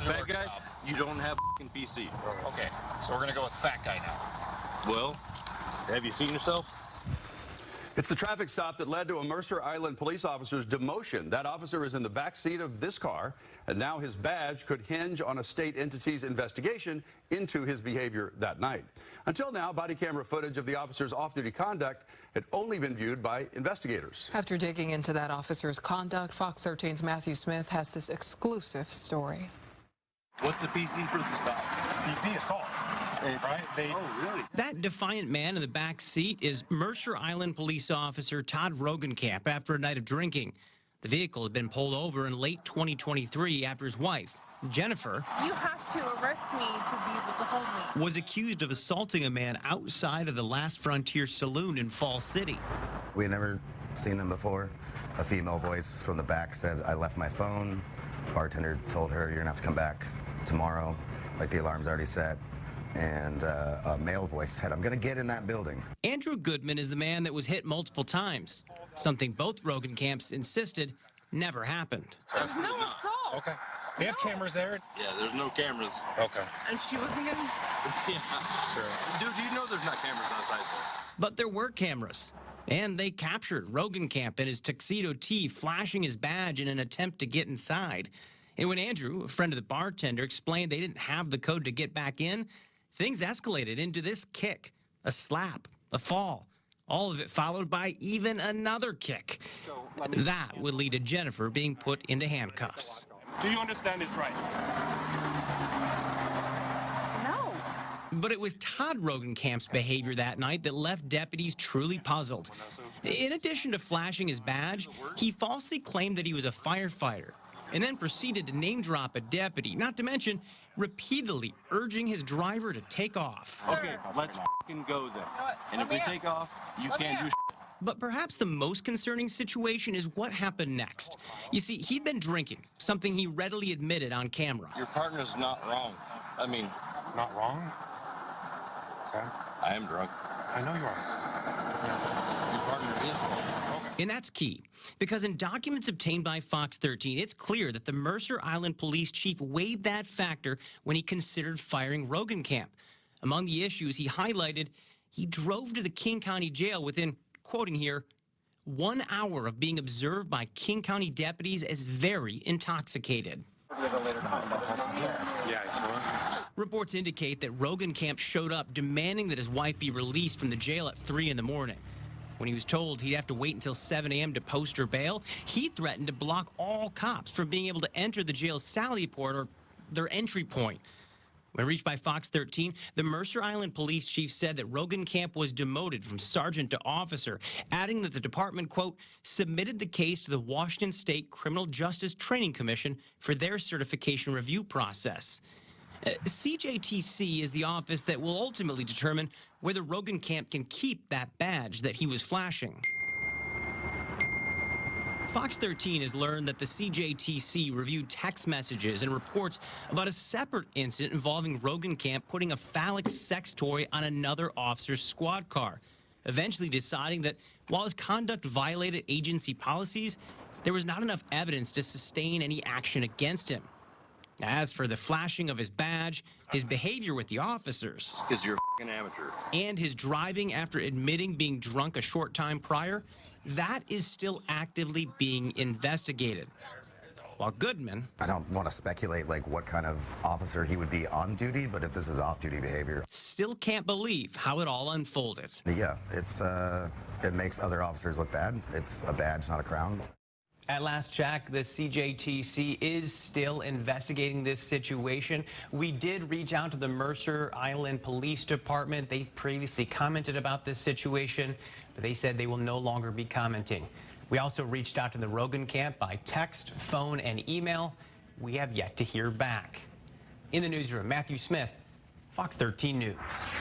Fat guy, you don't have a PC. Okay, so we're gonna go with fat guy now. Well, have you seen yourself? It's the traffic stop that led to a Mercer Island police officer's demotion. That officer is in the back seat of this car, and now his badge could hinge on a state entity's investigation into his behavior that night. Until now, body camera footage of the officer's off-duty conduct had only been viewed by investigators. After digging into that officer's conduct, Fox 13's Matthew Smith has this exclusive story. What's the PC for the stop? PC assault. Right? Oh, really? That defiant man in the back seat is Mercer Island police officer Todd Rogenkamp after a night of drinking. The vehicle had been pulled over in late 2023 after his wife, Jennifer, you have to arrest me to be able to hold me. Was accused of assaulting a man outside of the Last Frontier Saloon in Fall City. We had never seen them before. A female voice from the back said, "I left my phone." Bartender told her, "You're gonna have to come back tomorrow," like the alarm's already set. And a male voice said, "I'm gonna get in that building." Andrew Goodman is the man that was hit multiple times, something both Rogenkamps insisted never happened. There was no assault. Okay. They have cameras there? Yeah, there's no cameras. Okay. And she wasn't gonna... Yeah, sure. Dude, you know there's not cameras outside there. But there were cameras, and they captured Rogenkamp in his tuxedo tee flashing his badge in an attempt to get inside. And when Andrew, a friend of the bartender, explained they didn't have the code to get back in, things escalated into this kick, a slap, a fall, all of it followed by even another kick. That would lead to Jennifer being put into handcuffs. Do you understand his rights? No. But it was Todd Rogenkamp's behavior that night that left deputies truly puzzled. In addition to flashing his badge, he falsely claimed that he was a firefighter and then proceeded to name drop a deputy, not to mention repeatedly urging his driver to take off. Okay, let's f***ing go then. And if we take off, you can't do shit. But perhaps the most concerning situation is what happened next. You see, he'd been drinking, something he readily admitted on camera. Your partner's not wrong. I mean, Not wrong? Okay. I am drunk. I know you are. Your partner is wrong. And that's key, because in documents obtained by Fox 13, it's clear that the Mercer Island police chief weighed that factor when he considered firing Rogenkamp. Among the issues he highlighted, he drove to the King County Jail within, quoting here, 1 hour of being observed by King County deputies as very intoxicated. Yeah, Reports indicate that Rogenkamp showed up demanding that his wife be released from the jail at 3 in the morning. When he was told he'd have to wait until 7 a.m. to post her bail, he threatened to block all cops from being able to enter the jail's sally port, or their entry point. When reached by Fox 13, the Mercer Island police chief said that Rogenkamp was demoted from sergeant to officer, adding that the department, quote, submitted the case to the Washington State Criminal Justice Training Commission for their certification review process. CJTC is the office that will ultimately determine whether Rogenkamp can keep that badge that he was flashing. Fox 13 has learned that the CJTC reviewed text messages and reports about a separate incident involving Rogenkamp putting a phallic sex toy on another officer's squad car, eventually deciding that while his conduct violated agency policies, there was not enough evidence to sustain any action against him. As for the flashing of his badge, his behavior with the officers, Because you're a f***ing amateur. and his driving after admitting being drunk a short time prior, that is still actively being investigated. While Goodman, I don't want to speculate like what kind of officer he would be on duty, but if this is off-duty behavior, still can't believe how it all unfolded. yeah, it makes other officers look bad. It's a badge, not a crown. At last check, the CJTC is still investigating this situation. We did reach out to the Mercer Island Police Department. They previously commented about this situation, but they said they will no longer be commenting. We also reached out to the Rogenkamp by text, phone, and email. We have yet to hear back. In the newsroom, Matthew Smith, Fox 13 News.